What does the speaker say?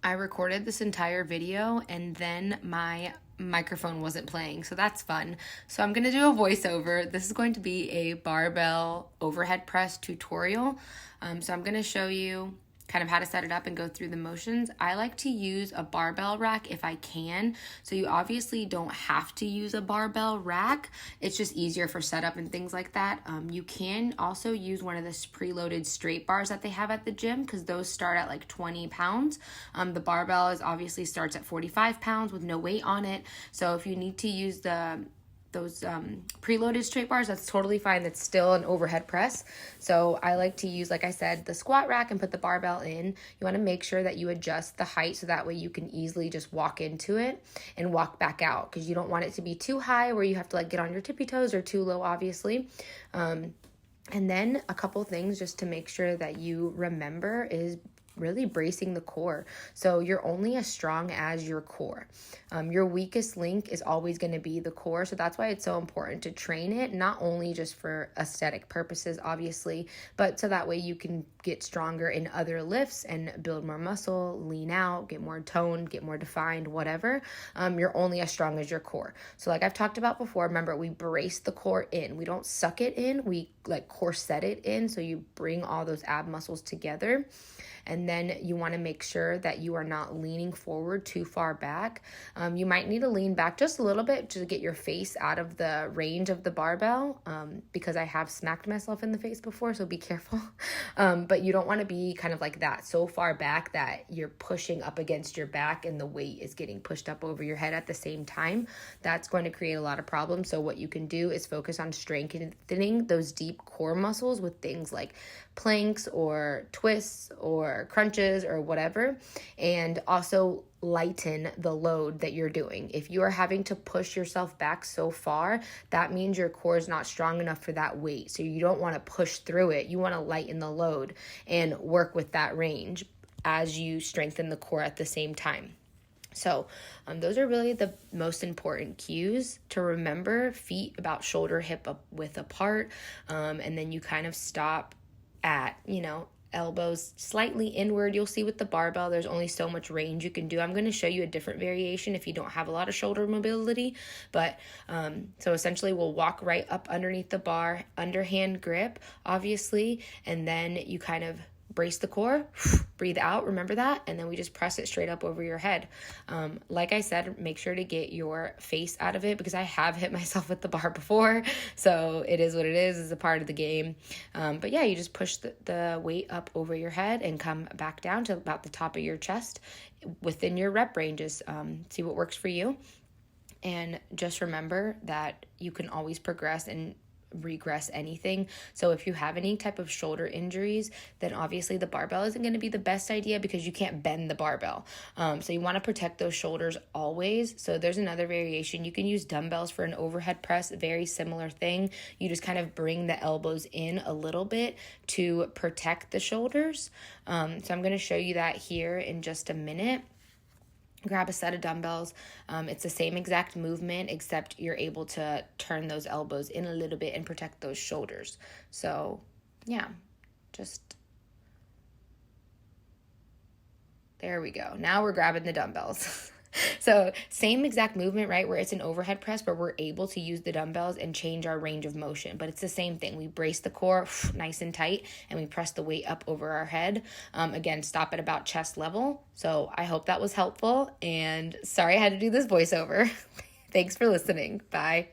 I recorded this entire video and then my microphone wasn't playing, so that's fun. So I'm gonna do a voiceover. This is going to be a barbell overhead press tutorial. So I'm gonna show you kind of how to set it up and go through the motions. I like to use a barbell rack if I can. So you obviously don't have to use a barbell rack. It's just easier for setup and things like that. You can also use one of the preloaded straight bars that they have at the gym because those start at like 20 pounds. The barbell obviously starts at 45 pounds with no weight on it. So if you need to use those preloaded straight bars, that's totally fine. That's still an overhead press. So I like to use, like I said, the squat rack and put the barbell in. You want to make sure that you adjust the height so that way you can easily just walk into it and walk back out, because you don't want it to be too high where you have to like get on your tippy toes, or too low, obviously. And then a couple things just to make sure that you remember is really bracing the core. So you're only as strong as your core. Your weakest link is always going to be the core. So that's why it's so important to train it, not only just for aesthetic purposes, obviously, but so that way you can get stronger in other lifts and build more muscle, lean out, get more toned, get more defined, whatever. You're only as strong as your core. So like I've talked about before, remember, we brace the core in. We don't suck it in. We like corset it in. So you bring all those ab muscles together. And then you want to make sure that you are not leaning forward too far back. You might need to lean back just a little bit to get your face out of the range of the barbell, because I have smacked myself in the face before, so be careful. But you don't want to be kind of like that, so far back that you're pushing up against your back and the weight is getting pushed up over your head at the same time. That's going to create a lot of problems. So what you can do is focus on strengthening those deep core muscles with things like planks or twists or crunches or whatever, and also lighten the load that you're doing. If you are having to push yourself back so far, that means your core is not strong enough for that weight. So you don't want to push through it. You want to lighten the load and work with that range as you strengthen the core at the same time. So those are really the most important cues to remember. Feet about shoulder hip width apart, and then you kind of stop at, elbows slightly inward. You'll see with the barbell, there's only so much range you can do. I'm going to show you a different variation if you don't have a lot of shoulder mobility. But so essentially we'll walk right up underneath the bar, underhand grip, obviously, and then you kind of brace the core, breathe out, remember that, and then we just press it straight up over your head. Like I said, make sure to get your face out of it, because I have hit myself with the bar before, so it is what it is. It's a part of the game. But yeah, you just push the weight up over your head and come back down to about the top of your chest within your rep ranges. See what works for you. And just remember that you can always progress and regress anything. So if you have any type of shoulder injuries, then obviously the barbell isn't going to be the best idea, because you can't bend the barbell. So you want to protect those shoulders always. So there's another variation. You can use dumbbells for an overhead press, very similar thing. You just kind of bring the elbows in a little bit to protect the shoulders. So I'm going to show you that here in just a minute. Grab a set of dumbbells. It's the same exact movement, except you're able to turn those elbows in a little bit and protect those shoulders. So yeah, just there we go. Now we're grabbing the dumbbells. So same exact movement, right, where it's an overhead press, but we're able to use the dumbbells and change our range of motion. But it's the same thing. We brace the core nice and tight, and we press the weight up over our head. Again, stop at about chest level. So I hope that was helpful, and sorry I had to do this voiceover. Thanks for listening. Bye.